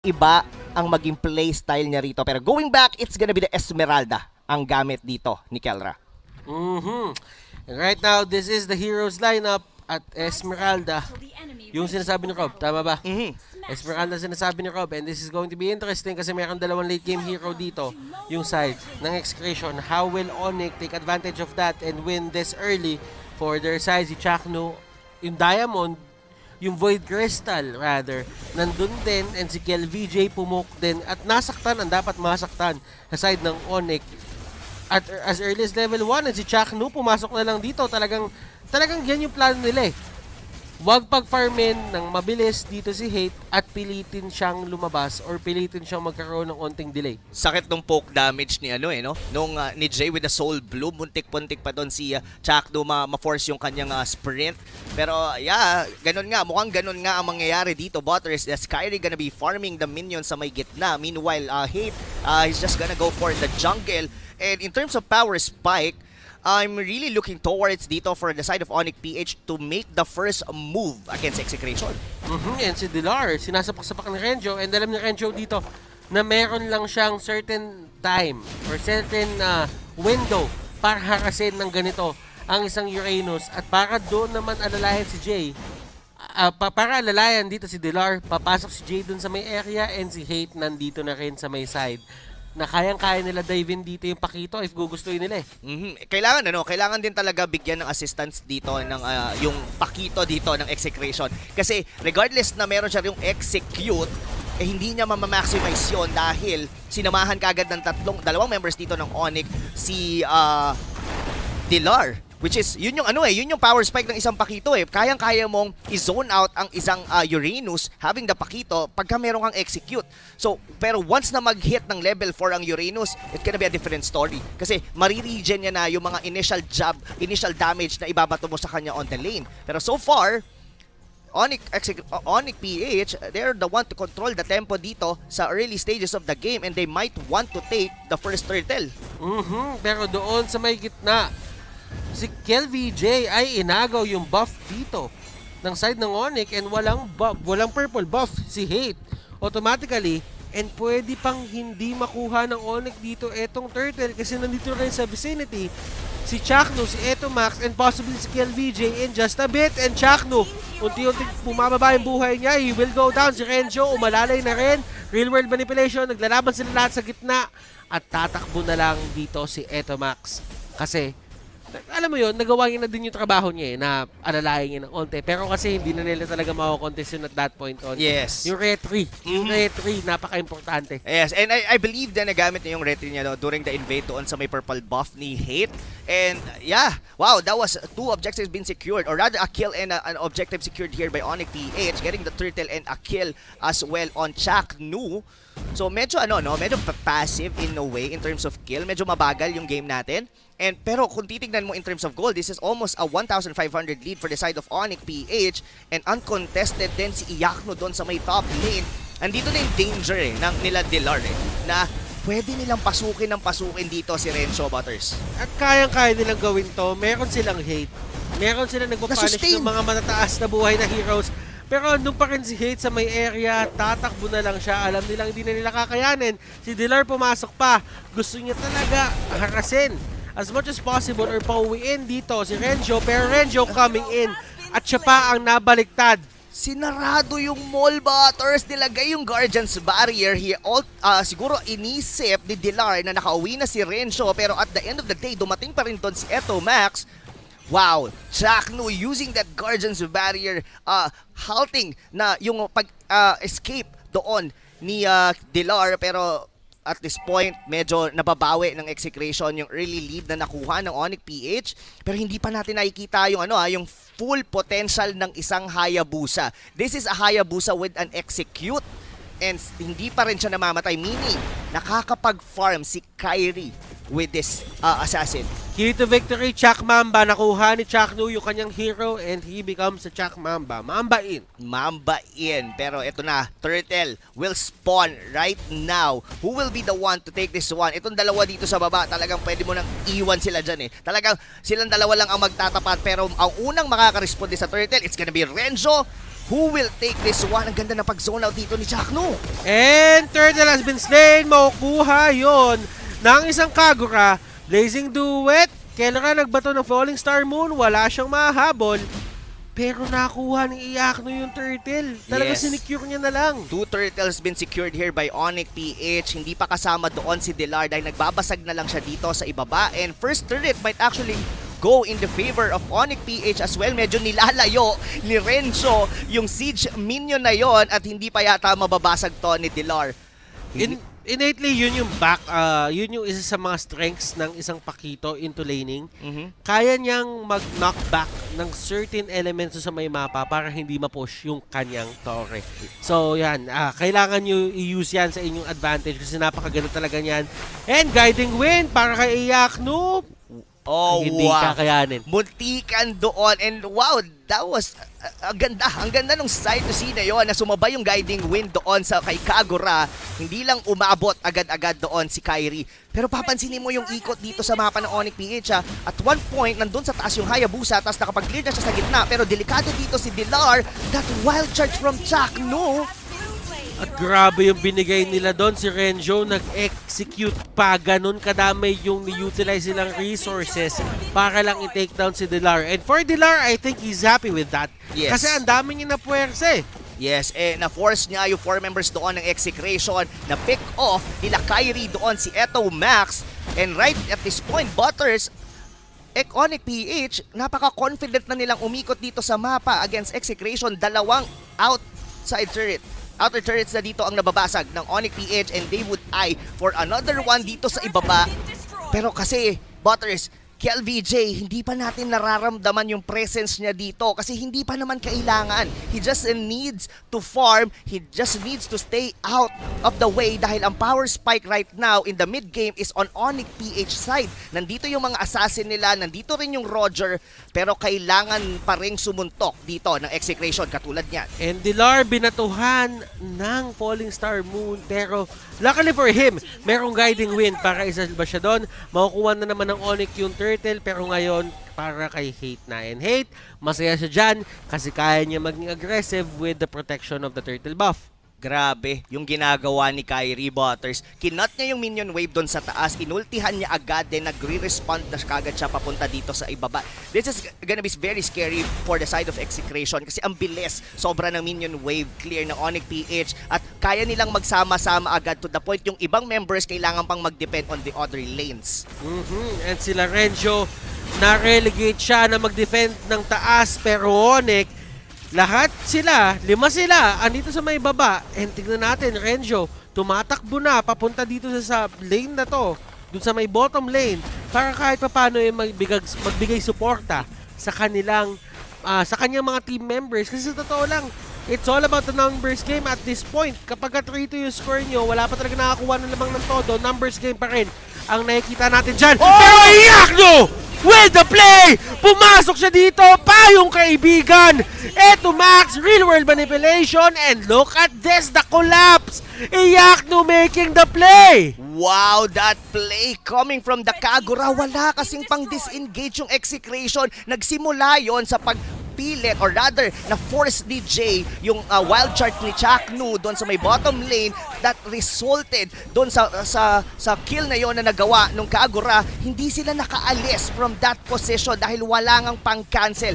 iba ang maging playstyle niya rito. Pero going back, it's gonna be the Esmeralda ang gamit dito ni Kelra. Right now, this is the heroes lineup at Esmeralda. Yung sinasabi ni Rob, tama ba? Esmeralda sinasabi ni Rob, and this is going to be interesting kasi mayroong dalawang late game hero dito, yung side ng Execration. How will Onyx take advantage of that and win this early for their side? Si Chakno, yung Diamond, yung Void Crystal rather, nandun din, and si KelVJ pumok din at nasaktan ang dapat masaktan sa side ng Onyx. At as early as level 1, and si Chakno pumasok na lang dito. Talagang yan yung plano nila eh. Huwag pag-farmin ng mabilis dito si Hate at pilitin siyang lumabas or pilitin siyang magkaroon ng onting delay. Sakit nung poke damage ni no? Nung ni Jay with the Soul Bloom, muntik-puntik pa doon si Chakno ma-force yung kanyang sprint. Pero mukhang ganun nga ang mangyayari dito. Butters, Skyrie gonna be farming the minions sa may gitna. Meanwhile, Hate, he's just gonna go for the jungle. And in terms of power spike, I'm really looking towards dito for the side of Onyx PH to make the first move against Execration. And si Dilar, sinasapak-sapak ni Renjo, and alam ni Renjo dito na meron lang siyang certain time or certain window para harasin ng ganito ang isang Uranus, at para doon naman alalayan si Jay. Para alalayan dito si Dilar, papasok si Jay doon sa may area, and si Hate nandito na rin sa may side na kayang-kaya nila dive in dito yung Pakito if gugustuhin nila eh. Kailangan din talaga bigyan ng assistance dito ng yung Pakito dito ng Execration. Kasi regardless na meron siya yung execute, hindi niya ma-maximize yun dahil sinamahan kagad ng dalawang members dito ng Onyx, si Dilar. Which is, yun yung power spike ng isang Pakito eh. Kayang-kaya mong i-zone out ang isang Uranus having the Pakito pagka meron kang execute. So, pero once na mag-hit ng level 4 ang Uranus, it's gonna be a different story. Kasi mariregen niya na yung mga initial damage na ibabato mo sa kanya on the lane. Pero so far, Onyx PH, they're the one to control the tempo dito sa early stages of the game, and they might want to take the first turtle. Pero doon sa may gitna, si KelVJ ay inagaw yung buff dito ng side ng Onyx, and walang purple buff si Hate automatically, and pwede pang hindi makuha ng Onyx dito etong turtle kasi nandito rin sa vicinity si Chakno, si Etomax, and possibly si KelVJ in just a bit. And Chakno, unti-unti bumababa yung buhay niya, he will go down. Si Renjo umalalay na rin, real world manipulation, naglalaban sila lahat sa gitna, at tatakbo na lang dito si Etomax kasi alam mo yun, nagawa niya na din yung trabaho niya na alalayan niya ng onte. Pero kasi hindi na nila talaga makakontest yun at that point on. Yes. Yung retry. Yung retry, napaka-importante. Yes, and I believe na nagamit niya yung retry niya during the invade doon sa may purple buff ni Hate. And wow, that was 2 objectives been secured, or rather a kill and an objective secured here by Onyx PH, getting the turtle and a kill as well on Chakno. So medyo medyo passive in a way in terms of kill. Medyo mabagal yung game natin. Pero kung titignan mo in terms of gold, this is almost a 1,500 lead for the side of Onyx PH, and uncontested din si Iyakno doon sa may top lane. Andito na yung danger nila Dilar na pwede nilang pasukin dito si Renzo Butters. At kayang-kaya nilang gawin to. Meron silang Hate. Meron silang nagpapunish ng mga matataas na buhay na heroes. Pero andun pa rin si Hate sa may area, tatakbo na lang siya. Alam nilang hindi na nila kakayanin. Si Dilar pumasok pa. Gusto niya talaga harasin as much as possible or pauwiin dito si Renjo, pero Renjo coming in at siya pa ang nabaliktad. Sinarado yung mall, Butters. Nilagay yung Guardian's Barrier here. Siguro inisip ni Dilar na nakauwi na si Renjo, pero at the end of the day, dumating pa rin doon si Etomax. Wow, Chakno using that Guardian's Barrier, halting na yung pag-escape doon ni Dilar, pero at this point, medyo nababawi ng Execration yung early lead na nakuha ng Onyx PH. Pero hindi pa natin nakikita yung yung full potential ng isang Hayabusa. This is a Hayabusa with an execute, and hindi pa rin siya namamatay. Meaning, nakakapag-farm si Kyrie with this assassin. Key to victory, Chak Mamba. Nakuha ni Chakno yung kanyang hero, and he becomes a Chak Mamba. Mamba in. Pero ito na, Turtle will spawn right now. Who will be the one to take this one? Itong dalawa dito sa baba, talagang pwede mo nang iwan sila dyan eh. Talagang silang dalawa lang ang magtatapat, pero ang unang makakaresponde sa Turtle, it's gonna be Renzo. who will take this one? Ang ganda ng pag-zone out dito ni Jackno. And Turtle has been slain. Makukuha yon ng isang Kagura. Blazing Duet. Kailangan nagbato ng Falling Star Moon. Wala siyang mahabol. Pero nakuha ni Iakno yung Turtle. Talaga Yes. sinecure niya na lang. 2 turtles been secured here by Onyx PH. Hindi pa kasama doon si Delar dahil nagbabasag na lang siya dito sa ibaba. And first turret might actually go in the favor of Onyx PH as well. Medyo nilalayo ni Renzo yung siege minion na yon at hindi pa yata mababasag to ni Delar. Innately, yun yung yun yung isa sa mga strengths ng isang Pakito into laning. Kaya niyang mag-knockback ng certain elements sa may mapa para hindi ma-push yung kanyang torre. So, yan. Kailangan nyo i-use yan sa inyong advantage kasi napakaganda talaga niyan. And Guiding Wind para kay Iakno. Oh, Hindi wow. kakayanin. Muntikan doon. And wow, that was ang ganda. Ang ganda nung side to see na yon na sumabay yung Guiding Wind doon sa kay Kagura. Hindi lang umabot agad-agad doon si Kyrie. Pero papansinin mo yung ikot dito sa mapa ng Onyx PH. At one point, nandun sa taas yung Hayabusa, tapos nakapag-clear na siya sa gitna. Pero delikado dito si Delar. That wild charge from Jackno. At grabe yung binigay nila doon. Si Renzo nag-execute pa. Ganun kadamay yung ni-utilize silang resources para lang i-take down si Delar. And for Delar, I think he's happy with that. Yes. Kasi ang dami niya na puwersa eh. Yes, na-force niya yung 4 members doon ng Execration na pick off nila Kyrie doon si Eto Max. And right at this point, Butters, Onyx PH, napaka-confident na nilang umikot dito sa mapa against Execration. Dalawang outer turrets na dito ang nababasag ng Onyx PH and they would eye for another one dito sa ibaba. Pero kasi, Butters, KLVJ, hindi pa natin nararamdaman yung presence niya dito kasi hindi pa naman kailangan. He just needs to farm. He just needs to stay out of the way dahil ang power spike right now in the mid game is on Onyx PH side. Nandito yung mga assassin nila, nandito rin yung Roger, pero kailangan pa rin sumuntok dito ng Execration katulad niyan. And Delar binatuhan ng Falling Star Moon. Pero luckily for him, merong Guiding Wind para isalba siya doon. Makukuha na naman ng Onyx yung Turtle, pero ngayon para kay Hate na. And Hate, masaya siya dyan kasi kaya niya maging aggressive with the protection of the Turtle buff. Grabe yung ginagawa ni Kyrie Butters. Kinut niya yung minion wave doon sa taas. Inultihan niya agad. Then nagre-respond na kagad siya papunta dito sa ibaba. This is gonna be very scary for the side of Execration kasi ang bilis. Sobra ng minion wave clear ng Onyx PH at kaya nilang magsama-sama agad to the point yung ibang members kailangan pang mag-depend on the other lanes. And sila Renzo, na-relegate siya na mag-defend ng taas, pero Onyx, lahat sila, 5 sila, andito sa may baba. And tignan natin, Renzo, tumatakbo na, papunta dito sa lane na to, dun sa may bottom lane, para kahit paano magbigay suporta sa kanilang, sa kanyang mga team members. Kasi sa totoo lang, it's all about the numbers game at this point. Kapag 3-2 yung score nyo, wala pa talaga nakakuha ng lamang ng todo, numbers game pa rin ang nakikita natin dyan. Oh! Pero Iakno! With the play! Pumasok siya dito! Payong kaibigan! Eto Max, real world manipulation, and look at this, the collapse! Iakno making the play! Wow, that play coming from the Kagura. Wala kasing pang disengage yung Execration. Nagsimula yon sa pagpilit or rather na force ni Jay yung wild chart ni Jackno doon sa may bottom lane that resulted doon sa kill na yon na nagawa nung Kagura. Hindi sila nakaalis from that position dahil wala ngang pang-cancel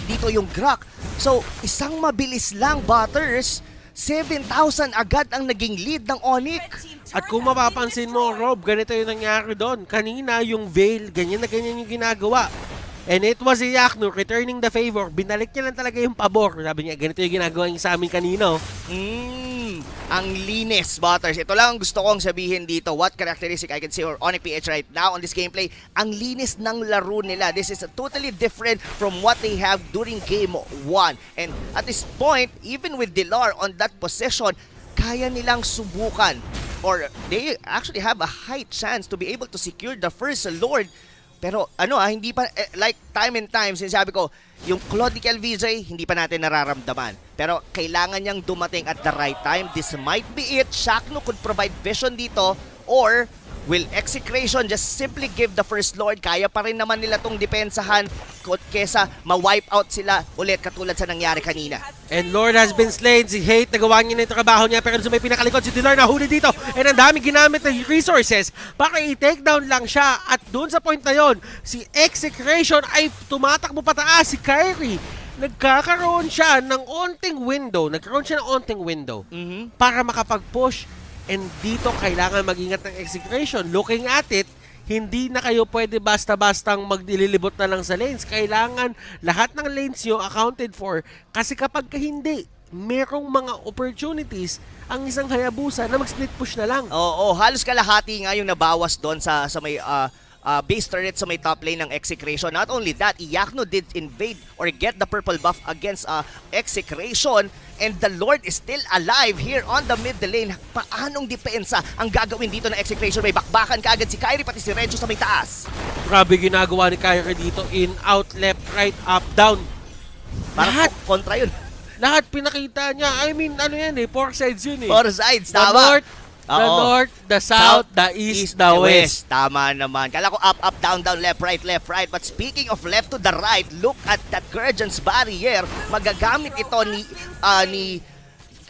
dito yung Grak. So, isang mabilis lang, Butters. 7,000 agad ang naging lead ng Onyx. At kung mapapansin mo, Rob, ganito yung nangyari doon. Kanina yung Veil, ganyan na ganyan yung ginagawa. And it was Iakno returning the favor. Binalik niya lang talaga yung pabor. Sabi niya, ganito yung ginagawa niya sa amin kanino. Ang linis, Butters. Ito lang ang gusto kong sabihin dito. What characteristic I can see or Onyx PH right now on this gameplay. Ang linis ng laro nila. This is totally different from what they have during game 1. And at this point, even with Delar on that position, kaya nilang subukan or they actually have a high chance to be able to secure the first Lord. Pero hindi pa, like time and time, sinasabi ko, yung Claude LVJ, hindi pa natin nararamdaman. Pero kailangan niyang dumating at the right time. This might be it. Jackno could provide vision dito or Will Execration just simply give the First Lord? Kaya pa rin naman nila tong depensahan kesa ma-wipe out sila ulit katulad sa nangyari kanina. And Lord has been slain. Si Hate, nagawa niya na yung trabaho niya. Pero sa may pinakalikod, si Dilar nahuli dito. And ang dami ginamit na resources para i-take down lang siya. At doon sa point na yon, si Execration ay tumatakbo pataas. Si Kyrie, nagkakaroon siya ng onting window. Para makapag-push. And dito, kailangan mag-ingat ng Execration. Looking at it, hindi na kayo pwede basta-bastang magdililibot na lang sa lanes. Kailangan lahat ng lanes nyo accounted for. Kasi kapag hindi, merong mga opportunities ang isang Hayabusa na mag-split push na lang. Oo, halos kalahati nga yung nabawas doon sa may base turret sa may top lane ng Execration. Not only that, Iyakno did invade or get the purple buff against Execration, and the Lord is still alive here on the mid lane. Paanong depensa ang gagawin dito ng Execration? May bakbakan kaagad si Kyrie pati si Renzo sa may taas. Grabe ginagawa ni Kyrie dito. In, out, left, right, up, down. Parang kontra yun. Lahat pinakita niya. I mean, ano yan eh, 4 sides yun eh. 4 sides, The tama. the north, the south, the east, the west. Tama naman. Kala ko up, up, down, down, left, right. But speaking of left to the right, look at that Guardian's Barrier. Magagamit ito ni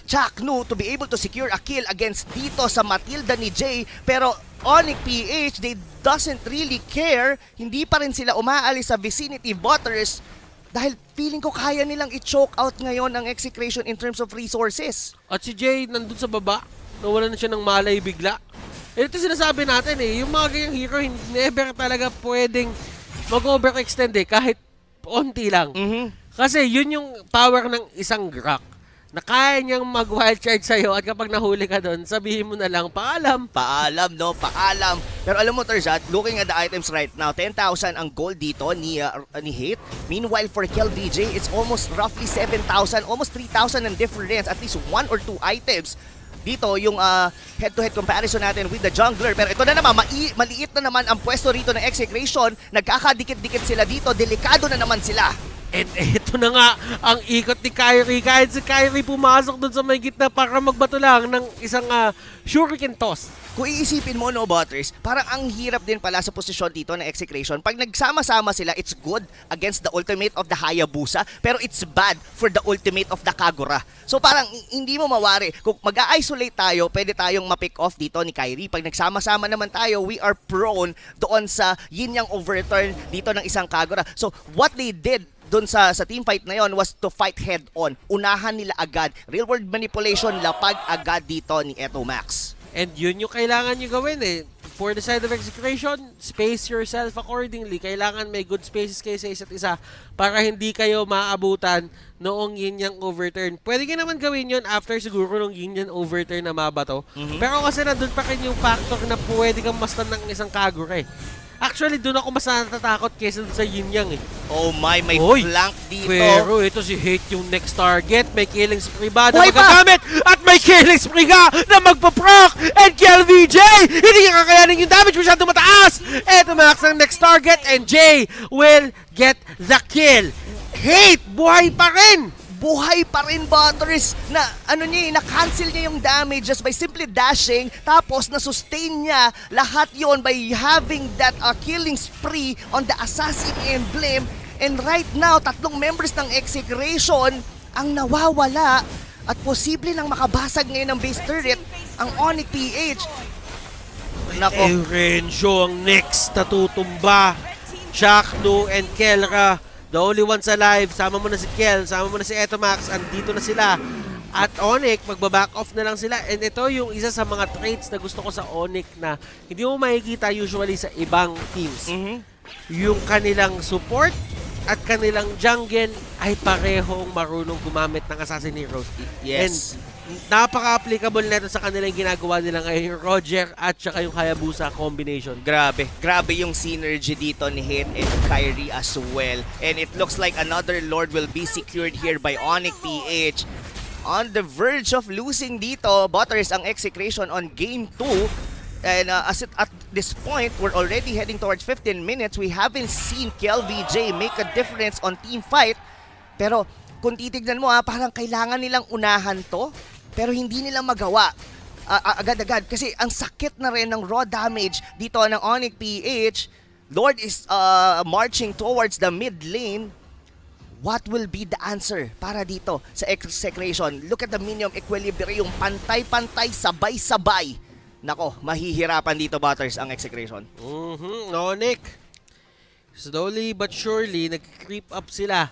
Chaknu to be able to secure a kill against dito sa Matilda ni Jay. Pero Onyx PH, they doesn't really care. Hindi pa rin sila umaalis sa vicinity waters dahil feeling ko kaya nilang i-choke out ngayon ang Execration in terms of resources. At si Jay nandun sa baba. Nawala na siya ng malay bigla. Ito sinasabi natin eh, yung mga ganyang hero, never talaga pwedeng mag-overextend eh, kahit onti lang. Kasi yun yung power ng isang Grok, na kaya niyang mag-wild charge sa'yo at kapag nahuli ka doon, sabihin mo na lang, paalam. Paalam. Pero alam mo, Terzat, looking at the items right now, 10,000 ang gold dito ni Hate. Meanwhile, for KelVJ, it's almost roughly 7,000, almost 3,000 ang difference, at least 1 or 2 items. Dito yung head-to-head comparison natin with the jungler. Pero ito na naman, maliit na naman ang pwesto rito ng Execration. Nagkakadikit-dikit sila dito. Delikado na naman sila. And ito na nga ang ikot ni Kyrie. Kahit si Kyrie pumasok dun sa may gitna para magbato lang ng isang shuriken toss. Kung iisipin mo, no, Butters, parang ang hirap din pala sa posisyon dito ng Execration. Pag nagsama-sama sila, it's good against the ultimate of the Hayabusa, pero it's bad for the ultimate of the Kagura. So parang hindi mo mawari. Kung mag-isolate tayo, pwede tayong ma-pick off dito ni Kyrie. Pag nagsama-sama naman tayo, we are prone doon sa yin-yang overturn dito ng isang Kagura. So what they did doon sa team fight na yon was to fight head on. Unahan nila agad. Real world manipulation, lapag agad dito ni Eto Max. And yun yung kailangan nyo gawin eh. For the side of Execration, space yourself accordingly. Kailangan may good spaces kayo sa isa't isa para hindi kayo maabutan noong yin-yang overturn. Pwede ka naman gawin yun after siguro nung yin-yang overturn na mabato. Pero kasi nandun pa rin yung factor na pwede kang mastan ng isang Kagura eh. Actually, doon ako mas natatakot kesa sa yin-yang eh. Oh my, may flank dito. Pero ito si Hate yung next target. May killing spree ba na magagamit? At may killing spree ka na magpaproc! And KelVJ! Hindi niya kakayanin yung damage, masyadong mataas! Ito Max ang next target and Jay will get the kill. Hate, buhay pa rin! Buhay pa rin, Butters, na na-cancel niya yung damage just by simply dashing, tapos na-sustain niya lahat yon by having that killing spree on the Assassin Emblem. And right now, 3 members ng Execration ang nawawala at posible nang makabasag ngayon ng base turret ang Onyx PH. Nako. Renzo ang next na tutumba. Chaknu and Kelra, the only ones alive. Sama mo na si Kel, sama mo na si Eto Max, andito na sila. At Onyx, magbaback off na lang sila. And ito yung isa sa mga traits na gusto ko sa Onyx na hindi mo makikita usually sa ibang teams. Yung kanilang support at kanilang jungle ay parehong marunong gumamit ng Assassin Heroes. Yes. And napaka-applicable nito sa kanilang ginagawa nila ngayon, yung Roger at saka yung Hayabusa combination. Grabe yung synergy dito ni Hate and Kyrie as well. And it looks like another Lord will be secured here by Onyx PH. On the verge of losing dito, Butters ang Execration on game 2. And at this point, we're already heading towards 15 minutes. We haven't seen KelVJ make a difference on team fight. Pero kung titignan mo, parang kailangan nilang unahan to. Pero hindi nila magawa. agad-agad. Kasi ang sakit na rin ng raw damage dito ng Onyx PH. Lord is marching towards the mid lane. What will be the answer para dito sa Execration? Look at the minion equilibrium. Pantay-pantay, sabay-sabay. Nako, mahihirapan dito, Butters, ang Execration. Onyx. Slowly but surely, nag-creep up sila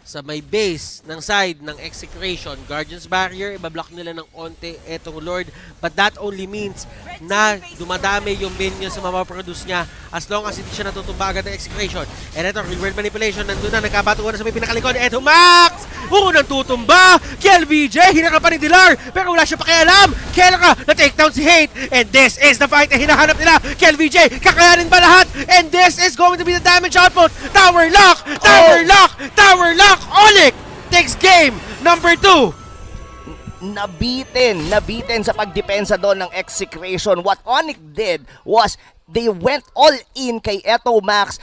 sa may base ng side ng Execration. Guardian's Barrier, ibablock nila ng onte etong Lord. But that only means na dumadami yung minions sa mapaproduce niya as long as hindi siya natutumba agad ng Execration. And ito, reward manipulation, nandun na, nagkabatuan na sa may pinakalikod. Eto, Max! Unang tutumba! KLVJ, hinakapan ni Dilar, pero wala siya pakialam. Kelra, na-takedown si Hate. And this is the fight na hinahanap nila. KLVJ, kakayanin ba lahat? And this is going to be the damage output. Tower lock! Tower lock! Tower lock! Onyx takes game number 2. Nabitin sa pagdepensa doon ng Execration. What Onyx did was they went all in kay Eto Max.